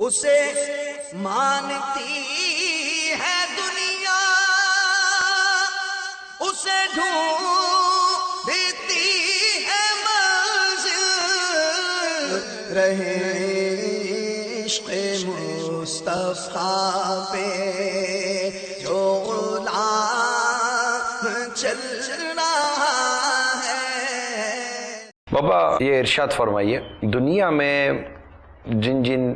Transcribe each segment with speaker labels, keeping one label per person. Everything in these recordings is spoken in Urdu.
Speaker 1: اسے مانتی ہے دنیا، اسے ڈھونڈتی ہے منزل، رہے عشق مصطفیٰ پہ جو غلام چل رہا ہے۔
Speaker 2: بابا یہ ارشاد فرمائیے، دنیا میں جن جن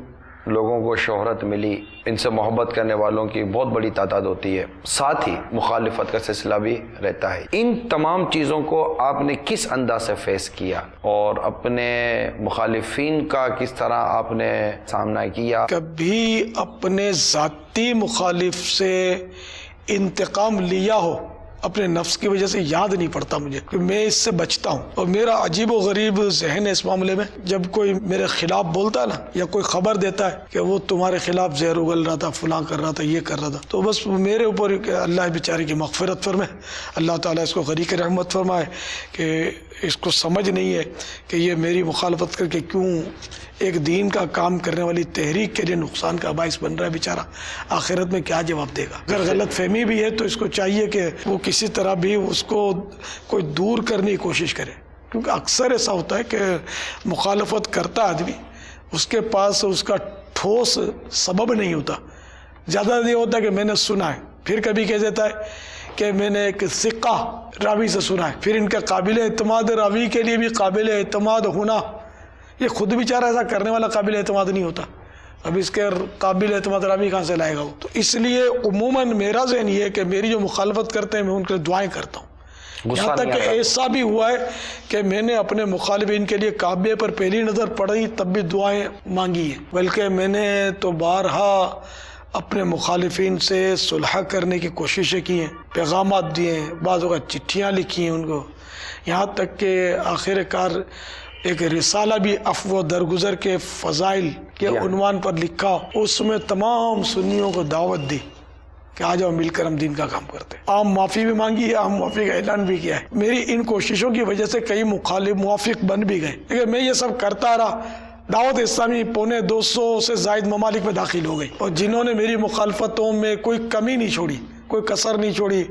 Speaker 2: لوگوں کو شہرت ملی، ان سے محبت کرنے والوں کی بہت بڑی تعداد ہوتی ہے، ساتھ ہی مخالفت کا سلسلہ بھی رہتا ہے۔ ان تمام چیزوں کو آپ نے کس انداز سے فیس کیا اور اپنے مخالفین کا کس طرح آپ نے سامنا کیا؟
Speaker 3: کبھی اپنے ذاتی مخالف سے انتقام لیا ہو اپنے نفس کی وجہ سے یاد نہیں پڑتا مجھے، کہ میں اس سے بچتا ہوں، اور میرا عجیب و غریب ذہن ہے اس معاملے میں۔ جب کوئی میرے خلاف بولتا ہے نا، یا کوئی خبر دیتا ہے کہ وہ تمہارے خلاف زہر اگل رہا تھا، فلاں کر رہا تھا، یہ کر رہا تھا، تو بس میرے اوپر اللہ بیچارے کی مغفرت فرمائے، اللہ تعالیٰ اس کو غریق رحمت فرمائے کہ اس کو سمجھ نہیں ہے کہ یہ میری مخالفت کر کے کیوں ایک دین کا کام کرنے والی تحریک کے لیے نقصان کا باعث بن رہا ہے بیچارہ، آخرت میں کیا جواب دے گا۔ اگر غلط فہمی بھی ہے تو اس کو چاہیے کہ وہ کسی طرح بھی اس کو کوئی دور کرنے کی کوشش کرے، کیونکہ اکثر ایسا ہوتا ہے کہ مخالفت کرتا آدمی، اس کے پاس اس کا ٹھوس سبب نہیں ہوتا، زیادہ یہ ہوتا ہے کہ میں نے سنا ہے، پھر کبھی کہہ دیتا ہے کہ میں نے ایک ثقہ راوی سے سنا ہے، پھر ان کا قابل اعتماد راوی کے لیے بھی قابل اعتماد ہونا، یہ خود بیچارہ ایسا کرنے والا قابل اعتماد نہیں ہوتا، اب اس کے قابل اعتماد راوی کہاں سے لائے گا وہ؟ تو اس لیے عموماً میرا ذہن یہ ہے کہ میری جو مخالفت کرتے ہیں میں ان کے لیے دعائیں کرتا ہوں، یہاں تک کہ ایسا بھی ہوا ہے کہ میں نے اپنے مخالفین کے لیے کعبے پر پہلی نظر پڑی تب بھی دعائیں مانگی ہیں، بلکہ میں نے تو بارہا اپنے مخالفین سے صلح کرنے کی کوششیں کی ہیں، پیغامات دیے ہیں، بعض اوقات چٹھیاں لکھی ہیں ان کو، یہاں تک کہ آخر کار ایک رسالہ بھی عفو و درگزر کے فضائل کے عنوان پر لکھا، اس میں تمام سنیوں کو دعوت دی کہ آ جاؤ مل کر ہم دین کا کام کرتے ہیں، عام معافی بھی مانگی ہے، عام معافی کا اعلان بھی کیا ہے۔ میری ان کوششوں کی وجہ سے کئی مخالف موافق بن بھی گئے، لیکن میں یہ سب کرتا رہا، دعوت اسلامی 250 سے زائد ممالک میں داخل ہو گئی، اور جنہوں نے میری مخالفتوں میں کوئی کمی نہیں چھوڑی، کوئی کسر نہیں چھوڑی،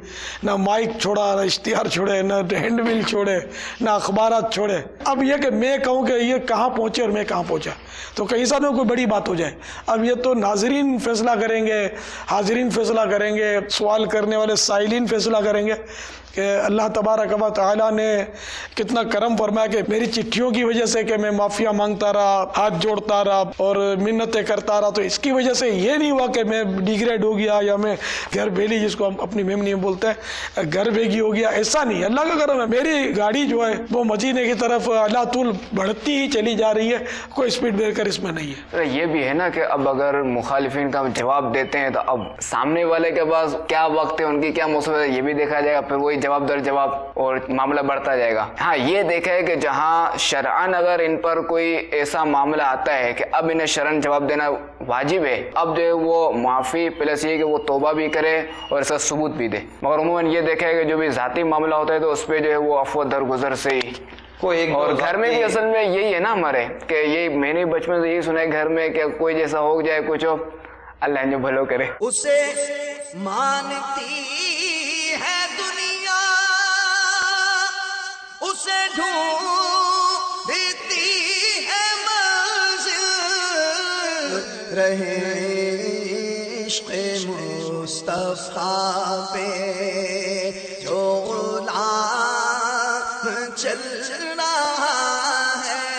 Speaker 3: نہ مائک چھوڑا، نہ اشتہار چھوڑے، نہ ہینڈ بل چھوڑے، نہ اخبارات چھوڑے۔ اب یہ کہ میں کہوں کہ یہ کہاں پہنچے اور میں کہاں پہنچا تو کہیں ساتھ میں کوئی بڑی بات ہو جائے، اب یہ تو ناظرین فیصلہ کریں گے، حاضرین فیصلہ کریں گے، سوال کرنے والے سائلین فیصلہ کریں گے کہ اللہ تبارک و تعالیٰ نے کتنا کرم فرمایا کہ میری چٹھیوں کی وجہ سے کہ میں معافیا مانگتا رہا، ہاتھ جوڑتا رہا اور منتیں کرتا رہا، تو اس کی وجہ سے یہ نہیں ہوا کہ میں ڈیگریڈ ہو گیا یا میں گھر بھیلی، جس کو ہم اپنی میمنی میں بولتے ہیں گھر بھیگی ہو گیا، ایسا نہیں، اللہ کا کرم ہے، میری گاڑی جو ہے وہ مدینے کی طرف اللہ طول بڑھتی ہی چلی جا رہی ہے، کوئی اسپیڈ بریکر اس میں نہیں ہے۔
Speaker 4: یہ بھی ہے نا کہ اب اگر مخالفین کا جواب دیتے ہیں تو اب سامنے والے کے پاس کیا وقت ہے، ان کی کیا مصیبت ہے، یہ بھی دیکھا جائے گا، پھر وہی جواب در جواب اور معاملہ بڑھتا جائے گا۔ ہاں یہ دیکھا ہے کہ جہاں شرعاً اگر ان پر کوئی ایسا معاملہ آتا ہے کہ اب انہیں شرعاً جواب دینا واجب ہے، اب جو ہے وہ معافی پلس یہ کہ وہ توبہ بھی کرے اور اس کا ثبوت بھی دے، مگر عموماً یہ دیکھا ہے کہ جو بھی ذاتی معاملہ ہوتا ہے تو اس پہ جو ہے وہ عفو درگزر سے ہی، اور گھر میں بھی اصل میں یہی ہے نا ہمارے، کہ یہ میں نے بچپن سے یہی سنا ہے گھر میں کہ کوئی جیسا ہو جائے کچھ ہو، اللہ جو بھلو کرے۔
Speaker 1: اسے مانتی ہے دنیا، اسے ڈھونڈتی ہے منزل، رہے عشق مصطفیٰ پہ جو غلام چل رہا ہے۔